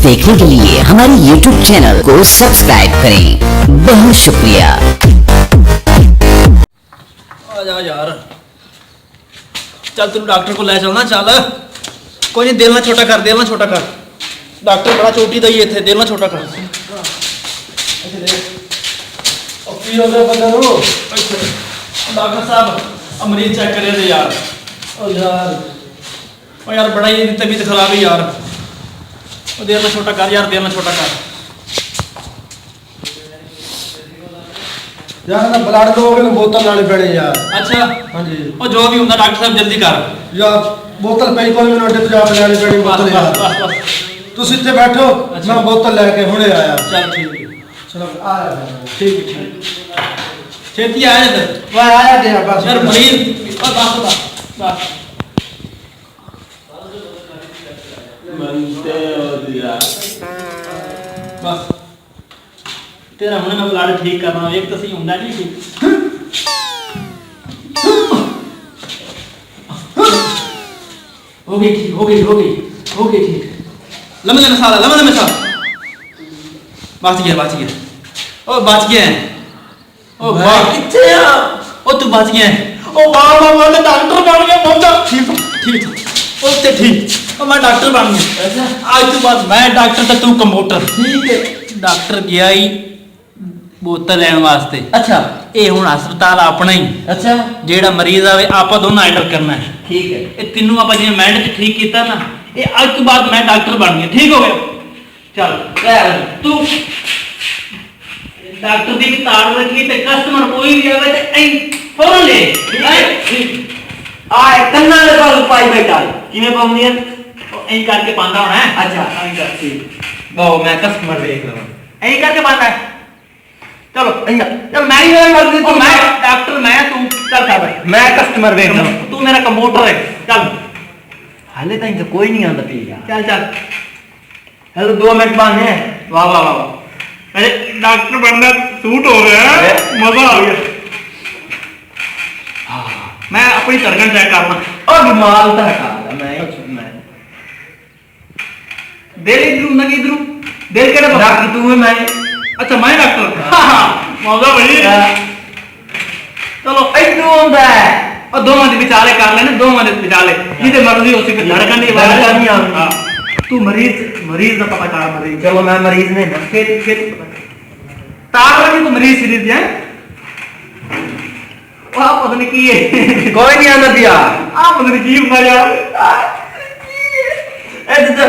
देखने के लिए हमारे YouTube चैनल को सब्सक्राइब करें। बहुत शुक्रिया। आजा यार, चल तेन डॉक्टर को ले चलना। चल कोई नहीं, दिल ना छोटा कर, दिल ना छोटा कर। डॉक्टर बड़ा चोटी दा ही इत्थे, दिल ना छोटा कर। डॉक्टर साहब मरीज चेक करे थे यार। ओ यार बड़ा ही तबीयत खराब है यार। दिल ना छोटा कर यार, दिल ना छोटा कर यार। ना ब्लड दोगे ना बोतल लाने पड़े यार। अच्छा हाँ जी। और जो भी होता डॉक्टर साहब जल्दी कर यार बोतल पई कोई मिनट तो जाके लाने पड़ी बोतल यार। बस बस तुम इतने बैठो, अच्छा। मैं बोतल लेके हुणे आया। चल ठीक है, चलो आया ठीक है, ठीक छेती आया इधर। वह आया गया बस यार मरीज बस बस तेरा हुणे मैं ब्लड ठीक करना, एक तो सही ਹੁੰਦਾ नहीं ठीक। हो गई ठीक, हो गई हो गई हो गई ठीक। लम्बे लम्बे साल, लम्बे लम्बे साल। बच गया बच गया, ओ बच गया। ओ वाह कितने आ? ओ तू बच गया। ओ वाह वाह वाह, मैं डॉक्टर बन गया। पहुंचा ठीक ठीक ओ ते ठीक। ओ मैं डॉक्टर बन गया। अच्छा आज तो बाद मैं डॉक्टर ते तू कंप्यूटर। ठीक है। डॉक्टर गया ही बोतल ਲੈਣ ਵਾਸਤੇ। अच्छा ਇਹ ਹੁਣ ਹਸਪਤਾਲ ਆਪਣਾ ਹੀ, अच्छा ਜਿਹੜਾ ਮਰੀਜ਼ ਆਵੇ ਆਪਾਂ ਦੋਨਾਂ ਆਰਡਰ ਕਰਨਾ ਹੈ। ठीक है। ਇਹ ਤਿੰਨੋਂ ਆਪਾਂ ਜਿਵੇਂ ਮਿੰਟ 'ਚ ਠੀਕ ਕੀਤਾ ਨਾ, ਇਹ ਅੱਜ ਤੋਂ ਬਾਅਦ ਮੈਂ ਡਾਕਟਰ ਬਣ ਗਿਆ। ਠੀਕ ਹੋ ਗਿਆ? ਚੱਲ ਤੂੰ ਡਾਕਟਰ ਦੀ ਤਾਰ ਰੱਖੀ ਤੇ ਕਸਟਮਰ ਕੋਈ ਵੀ ਆਵੇ ਤੇ ਐਂ ਫੌਰਨ ਲੈ। आए कन्ना ले पास पाई बैठा। ਕਿਵੇਂ ਪਾਉਂਦੀ ਹੈ? ਉਹ ਐਂ ਕਰਕੇ ਪਾਉਂਦਾ ਹੋਣਾ ਹੈ। अच्छा ਐਂ ਕਰ ਠੀਕ। बहु मैं कस्टमर देख रहा हूं। ਐਂ ਕਰਕੇ ਪਾਉਂਦਾ ਹੈ। ਚਲੋ चल मैं ही कर दी ਉਹ ਮੈਂ ਡਾਕਟਰ, ਮੈਂ ਤੂੰ ਚੱਲ ਖਾ ਬੈ। मैं कस्टमर देख रहा हूं। ਤੂੰ ਮੇਰਾ ਕੰਪਿਊਟਰ ਹੈ। ਚੱਲ हाले तक तो कोई नहीं आंदा पी यार। ਚੱਲ ਚੱਲ। हेलो 2 मिनट बाद है। वाह वाह वाह वाह, अरे डॉक्टर बनना सूट हो गया है, मजा आ गया। मैं अपनी धड़कन चेक करना। और बीमार था का मैं दिल इधरू ना इधरू, दिल केड़ा बता। डॉक्टर तू है मैं। अच्छा मैं डॉक्टर। मजा भाई। चलो इधर होता है और दो मंद विचाले कर लेने, दो मंद विचाले जिते मर्जी हो सके। धड़कन नहीं धड़कन नहीं आती। हां तू मरीज मरीज का पता कर। मरीज चलो मैं मरीज नहीं ना। फिर तार लगी तो मरीज सीरीज है। वाह पता नहीं की है। कोई नहीं आंदा पिया। आ पता नहीं की ਹੁੰਦਾ यार। ए तो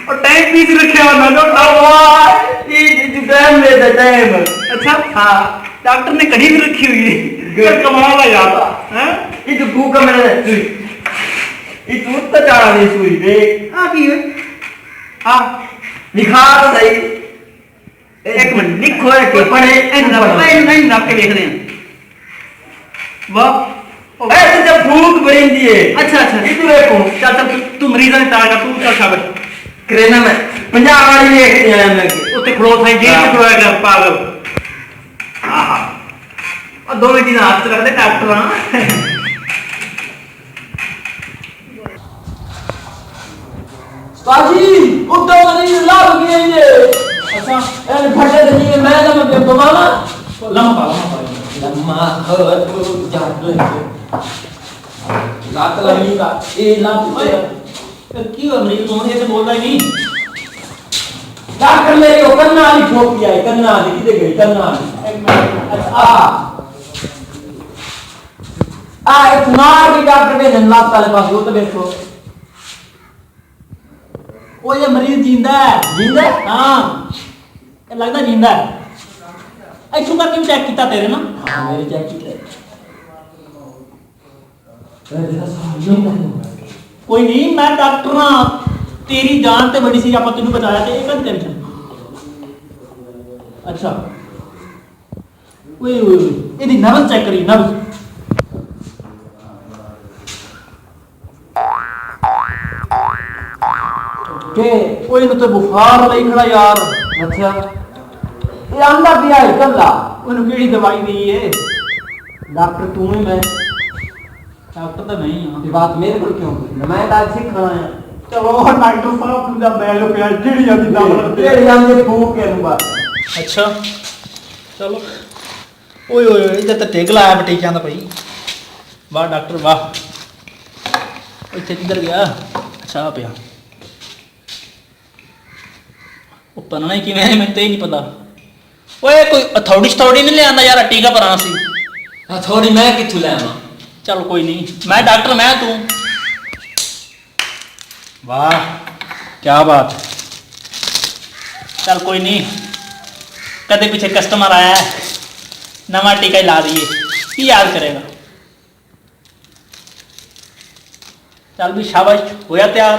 और टाइम पीस रखा होना जो वाह ये टाइम ले द टाइम। अच्छा हाँ डॉक्टर ने कड़ी भी रखी हुई है। ये कमाल है यार। हैं ये जो भूख मेरे ये दूध तो चाड़ा नहीं सुई देख। हां की है। हां निखार सही। एक मिनट लिखो है के पढ़े नहीं रख के देख रहे हैं। वाह ए तुझे भूख बड़ी दी है। अच्छा अच्छा इधर देखो चल चल तू मरीज़ ने तार का तू चल खबर करेना में पंजाब वाली देख नहीं आया मैं उत्ते खड़ो था जेल में खड़ोया कर पागल। आहा और दो मिनट ना हाथ रख दे डॉक्टर हां। काजी उठो नहीं लाभ गए ये। अच्छा एन फटे नहीं मैं लम पे बमाला लम्बा लम्मा हो तो जात ले लात लगी का ए लात की मरीज कौन ऐसे बोल रहा है नहीं। डॉक्टर मेरी को कन्ना वाली ठोकी आई, कन्ना वाली किधर गई कन्ना वाली। अच्छा एक मार भी डॉक्टर के लात वाले पास वो तो देखो ओ ये मरीज जिंदा है। जिंदा है? हां ये लगता जिंदा है। ऐसू करके भी चेक किया तेरे ना। हां मेरे चेक किया देखा साहब कोई नहीं मैं डॉक्टर ना, तेरी जान ते बड़ी सी आप तेन बचाया ते एक टेंशन। अच्छा ओए ओए ਇਹਦੀ ਨਬਜ਼ ਚੈੱਕ ਕਰੀ ਨਬਜ਼। के ओए ਇਹਨੂੰ ਤੇ ਬੁਖਾਰ ਲਈ ਖੜਾ ਯਾਰ। अच्छा ये आंदा पिया है कल्ला ਉਹਨੂੰ ਕਿਹੜੀ ਦਵਾਈ ਦੇਈ ਏ? डॉक्टर तू ही मैं डॉक्टर तो नहीं हां। ये बात मेरे को क्यों की मैं तो आज सीखना है ਚਲੋ ਡਾਕਟਰ ਸਾਹਿਬ ਨੂੰ ਦਾ ਬੈਲ ਪਿਆ ਜਿਹੜੀ ਆਦੀ ਦਮ ਤੇਰੇ ਜਾਂਦੇ ਫੂਕ ਕੇ ਨੂੰ ਬਾ ਅੱਛਾ ਚਲੋ ਓਏ ਓਏ ਇਹਦਾ ਤਾਂ ਟਿਕ ਲਾਇਆ ਬਟੀਕਿਆਂ ਦਾ ਭਾਈ ਵਾਹ ਡਾਕਟਰ ਵਾਹ ਇੱਥੇ ਕਿੱਧਰ ਗਿਆ ਅੱਛਾ ਆ ਪਿਆ ਉਹ ਪਨਾ ਹੀ ਕਿਵੇਂ ਹੈ ਮੈਨੂੰ ਤਾਂ ਹੀ ਨਹੀਂ ਪਤਾ ਓਏ ਕੋਈ ਅਥੋੜੀ ਨਹੀਂ ਲਿਆਂਦਾ ਯਾਰ ਟੀਕਾ ਭਰਾਣਾ ਸੀ ਥੋੜੀ ਮੈਂ ਕਿੱਥੋਂ ਲੈਵਾਂ ਚਲ ਕੋਈ ਨਹੀਂ ਮੈਂ ਡਾਕਟਰ ਮੈਂ ਤੂੰ ਵਾਹ ਕੀ ਬਾਤ चल कोई नहीं कदे पीछे कस्टमर आया है नवा टीका ही ला दिए की याद करेगा चल भी शाबाश होया तैयार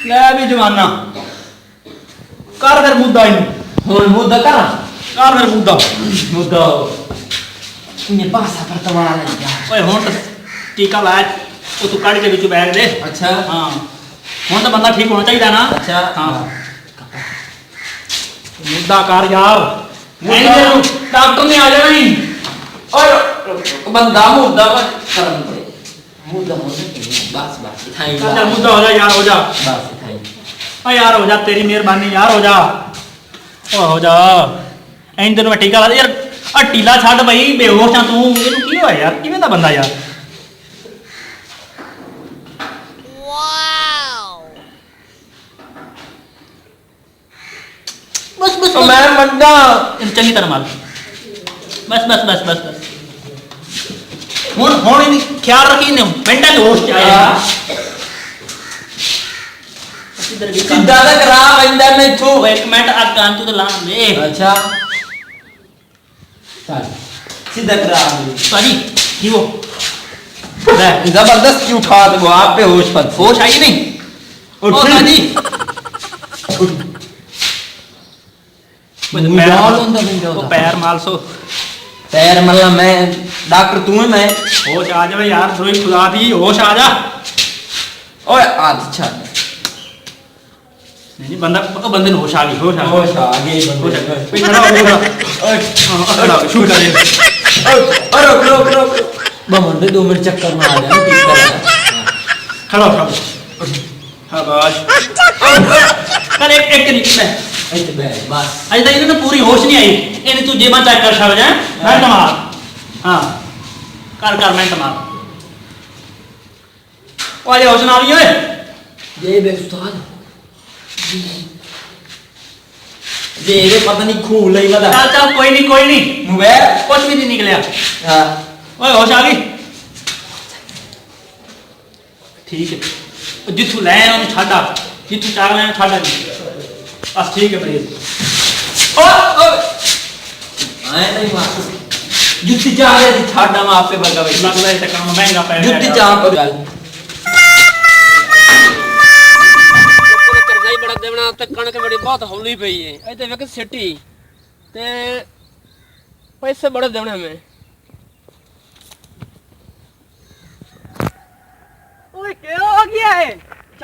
ले भी जवाना कर फिर मुद्दा इन ਹੁਣ ਮੁੱਦਾ ਕਰਾਂ कर फिर मुद्दा ਮੁੱਦਾ ਇਹ ਪਾਸਾ ਪਰ ਤਵਾਲਾ ਲੈ ਜਾ ओए हुण तो टीका लाया वो तू कढ़ के विचों बैग दे ਅੱਛਾ हाँ हुण तो बंदा ठीक होना चाहिए ना अच्छा हाँ मुद्दा कर यार डॉक्टर ने आ जाना ही और बंदा मुद्दा पर करन दे मुद्दा बस बस इथाई चल मुद्दा हो जा यार हो जा बस इथाई ओ यार हो जा तेरी मेहरबानी यार हो जा ओ हो जा ਐਂ ਤੈਨੂੰ ਮੈਂ ਟੀਕਾ ਲਾ ਦੇ ਯਾਰ ਆ ਟੀਲਾ ਛੱਡ ਬਈ ਬੇਹੋਸ਼ ਆ ਤੂੰ ਇਹਨੂੰ ਕੀ ਹੋਇਆ ਯਾਰ ਕਿਵੇਂ ਦਾ ਬੰਦਾ ਯਾਰ ਬਸ ਬਸ तो मैं मंदा ਇਹਨੂੰ ਚੰਗੀ ਤਰ੍ਹਾਂ ਮਾਰ ਬਸ ਬਸ ਬਸ ਬਸ ਬਸ ਹੁਣ ਇਹਨੀ ਖਿਆਲ ਰੱਖੀ ਨੇ ਮਿੰਟਾਂ ਚ ਹੋਸ਼ ਚ ਆਇਆ सीधा तक राह बंदा मैं तू ਉਹ ਇੱਕ ਮਿੰਟ ਆ ਕਾਨ ਤੂੰ ਤਾਂ ਲਾਂ ਦੇ अच्छा चल सीधा करा ਭਾਜੀ ਕੀ ਹੋ ਲੈ जबरदस्ती उठा दे वो आप पे होश पर होश आई नहीं उठ। ओ भाजी वो पैर मालसो पैर मतलब मैं डॉक्टर तू है मैं होश आ जावे यार थोड़ी खुदा दी होश आ जा ओए अच्छा नहीं बंदा बंदे ने होश आ गई होश आ होश आ गई होश आ गई पे खड़ा हो खड़ा हो शुरू कर दे रुक रुक रुक बमंडे 2 मिनट चक्कर में आ जाए ठीक कर खड़ा हो शाबाश कर एक निकल ऐसे बैठ बस अजे तक इन्हें पूरी होश नहीं आई इन्हें तू जेबा चेक कर शाबाश है मिनट मार हां कर मिनट मार ओ आजा होश ना आई ओए ये बे उस्ताद ये पता नहीं खून लई वदा चल चल कोई नहीं मोबाइल कुछ भी नहीं निकलिया हां ओए होश आ गई ठीक है जिथू ले आया उन्हें छाड़ा जिथू चाह ले छाड़ा बस ठीक है भाई ओ आए नहीं मार जुत्ती जा रहे थे छाड़ा में आप पे बगा भाई लगता है काम महंगा पड़ जुत्ती जा पर चल ਕਰਜ਼ਾ ਹੀ ਬੜਾ ਦੇਵਣਾ ਤੇ ਕਣਕ ਬੜੀ ਬਹੁਤ ਹੌਲੀ ਪਈ ਏ ਇੱਥੇ ਵੇਖ ਸਿੱਟੀ ਤੇ ਪੈਸੇ ਬੜੇ ਦੇਵਣੇ ਮੈਂ ਓਏ ਕੀ ਹੋ ਗਿਆ ਹੈ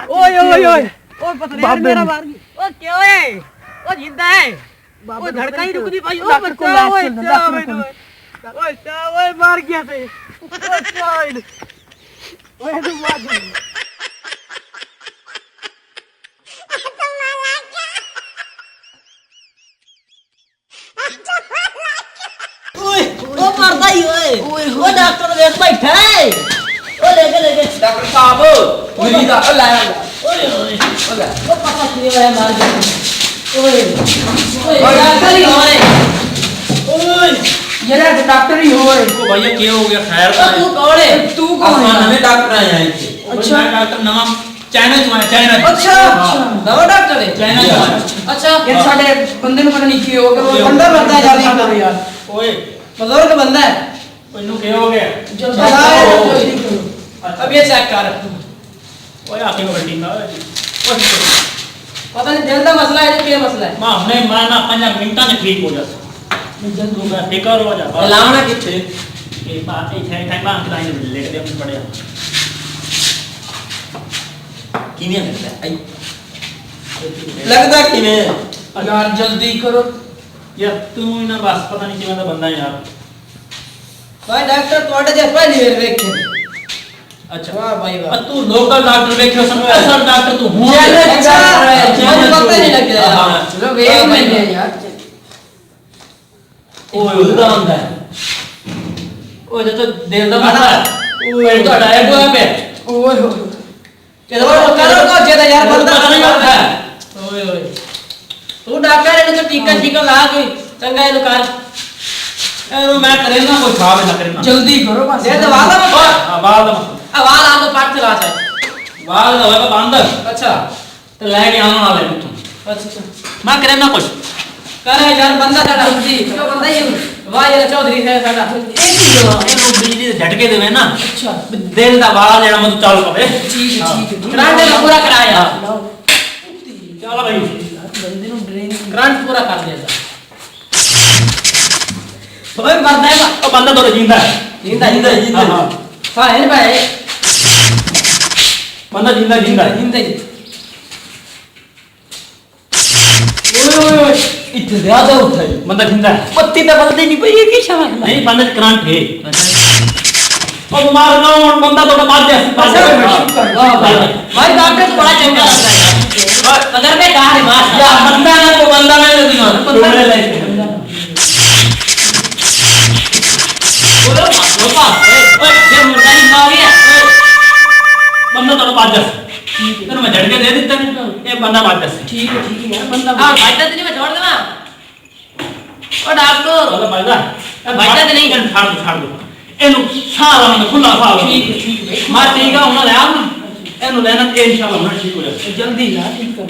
ਓਏ ਓਏ ਓਏ ਓਏ ਪਤਾ ਨਹੀਂ ਮੇਰਾ ਮਾਰ ਗਈ ਓ ਕੀ ਓਏ ਓ ਜਿੰਦਾ ਹੈ ਓ ਧੜਕਾ ਹੀ ਰੁਕਦੀ ਭਾਈ ਓ ਬੱਚਾ ਓਏ ਓਏ ਓਏ ਮਾਰ ਗਿਆ ਤੇ ਓਏ ਓਏ ਤੂੰ ਮਾਰ ਗਈ ओ मरदा ही ओए ओ डॉक्टर वेख बैठा है ओ लेके डॉक्टर साहब मेरी दा लाया ओए ओए ओ पता नहीं है मार गया ओए ओए डॉक्टर ही ओए ओए ये डॉक्टर ही हो ओ भैया क्या हो गया खैर ओ तू कौन है तू कौन है हमें डॉक्टर आए हैं अच्छा डॉक्टर नवा चाइना से आया चाइना अच्छा नवा डॉक्टर है चाइना से आया अच्छा ये साडे बंदे ਨੂੰ ਪਤਾ ਨਹੀਂ ਕੀ ਹੋ ਗਿਆ ਉਹ बंदा बंदा है जल्दी यार ओए बुजुर्ग बंदा है इन्हों क्या हो गया जल्दी अब ये चेक कर ओए आके बल्टी ना पता नहीं दिल का मसला है क्या मसला है मां हमने माना 5 मिनटां में ठीक हो जाता जल्दी का फिकर हो जा लावना किथे ये बात है थे बांध लाइन लेके दे हम पड़े किवें लगदा है लगदा किवें यार जल्दी करो यार तू ही ना बस पता नहीं किवें दा बंदा है यार भाई डॉक्टर ਤੁਹਾਡੇ ਜੇ ਪਹਿਲੀ ਵਾਰ ਵੇਖੇ अच्छा वाह भाई वाह तू लोकल डॉक्टर देखे सन असल डॉक्टर तू हूं अच्छा मुझे पता नहीं लग रहा चलो वेख मैंने यार ओए उदा ਹੁੰਦਾ है ओ जे तो दिल दा बंदा ओए ਤੁਹਾਡਾ ਐ ਕੋਈ पे ओए होए ਕਿਹਦਾ करो को जेदा यार बंदा पता नहीं होता है ओए ओए तू डॉक्टर ने तो टीका टीका ला कोई चंगा इनु कर एनु मैं करे ना कोई खावे ना करे ना जल्दी करो बस दे दवा ला हां बाल दा आवाज आ तो पाट चला जाए बाल दा होगा बंद अच्छा ते लेके आने वाले तू अच्छा मैं करे ना कुछ करे यार बंदा साडा जी क्यों बंदा ये वाह यार चौधरी है साडा एक ही जो एनु बिजली दे झटके देवे ना अच्छा दिल दा वाला जेड़ा मैं चालू करे ठीक है ग्रांट ने पूरा कराया चल भाई बंदे नु ग्रांट पूरा कर दिया ओए मरना है ओ बंदा तो जिंदा है जिंदा जिंदा जिंदा हां हां है भाई बंदा जिंदा जिंदा जिंदा ओए ओए ओए इतने ज्यादा उठाई बंदा जिंदा है पत्ती तो बदलती नहीं पई ये की शवा नहीं बंदे करंट है ओ मार ना बंदा तो बात दे वाह भाई भाई डॉक्टर तो बड़ा चंगा लगता है यार अगर मैं कहा रे मार यार बंदा ना तो बंदा में दे दिया बंदा ले ले बोलो लोपा ओए ये मुर्गा नहीं मार गया बंदा तो बात दे तेरे मैं झटके दे देता नहीं ये बंदा बात दे ठीक है यार बंदा हां भाई तो नहीं मैं छोड़ दूंगा ओ डॉक्टर चलो भाई दा भाई दा नहीं छाड़ दो एनु सारा में खुला सारा ठीक है मां ठीक है उन्हें ले आओ ना एनु लेना इंशाल्लाह मैं ठीक हो जाए जल्दी यार ठीक कर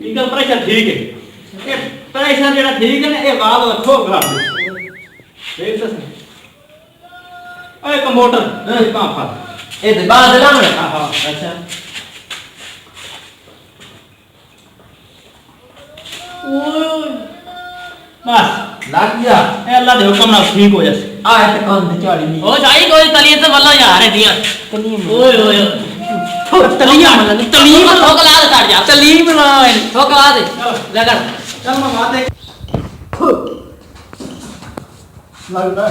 इनका प्रेशर ठीक है ये प्रेशर जेड़ा ठीक है ना ये वाल रखो खराब देख तो ओए कंप्यूटर कहां फा ए ते बाद ना हां हां अच्छा बस लग गया ए अल्लाह दे हुक्म नाल ठीक हो जाए आ ते कौन ते चाड़ी नहीं ओ जाई कोई तलिए तो वल्ला यार है दिया ओए ओए तलिया मतलब तलीम ठोकला दे काट जा तलीम ना ठोकला दे लगा चल मैं बात है लगता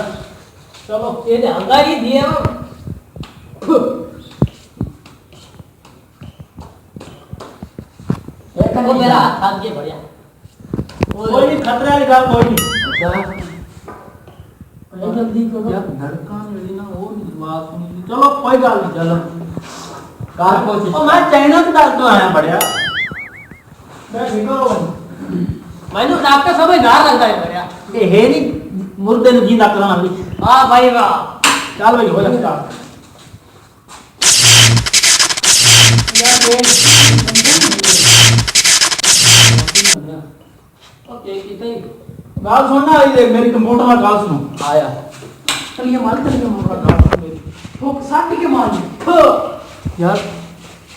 चलो ये दे हंगारी दिए वो मेरा हाथ के बढ़िया कोई नहीं खतरा वाली गल कोई नहीं जल्दी करो यार धड़कन मेरी ना वो नहीं बात सुनी चलो कोई गल नहीं चलो कार कोशिश ओ मैं चाइना से डॉक्टर आया बढ़िया मैं ठीक हो मैंने डॉक्टर सब घर लगता है बढ़िया ये है नहीं मुर्दे नु जिंदा कराना भी हां भाई वाह चल भाई हो जा स्टार्ट ओके कितने गाल सुनना ये मेरी कंप्यूटर में गाल सुनो आया चलिए मार गाल सुन मेरी ठोक साटी के मार यार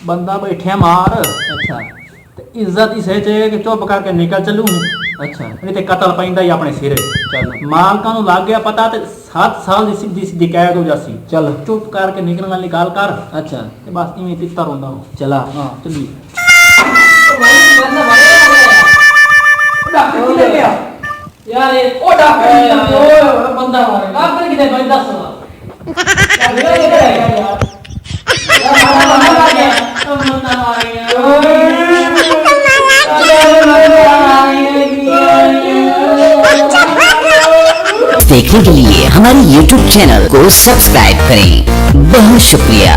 बंदा बैठे मार अच्छा ते इज्जत ही सही चाहिए कि चुप करके निकल चलूं अच्छा नहीं ते कत्ल पैंदा ही अपने सिरे चल मालकां नु लग गया पता ते 7 साल दी सीधी सीधी कैद हो जासी चल चुप करके निकलने वाली गाल कर अच्छा ते बस इवें तित्तर होंदा हो चला हां चलिए भाई बंदा बड़े डॉक्टर की ले गया यार ये ओ डॉक्टर ओए बंदा मारे डॉक्टर किधर भाई 10 साल देखने के लिए हमारे YouTube चैनल को सब्सक्राइब करें। बहुत शुक्रिया।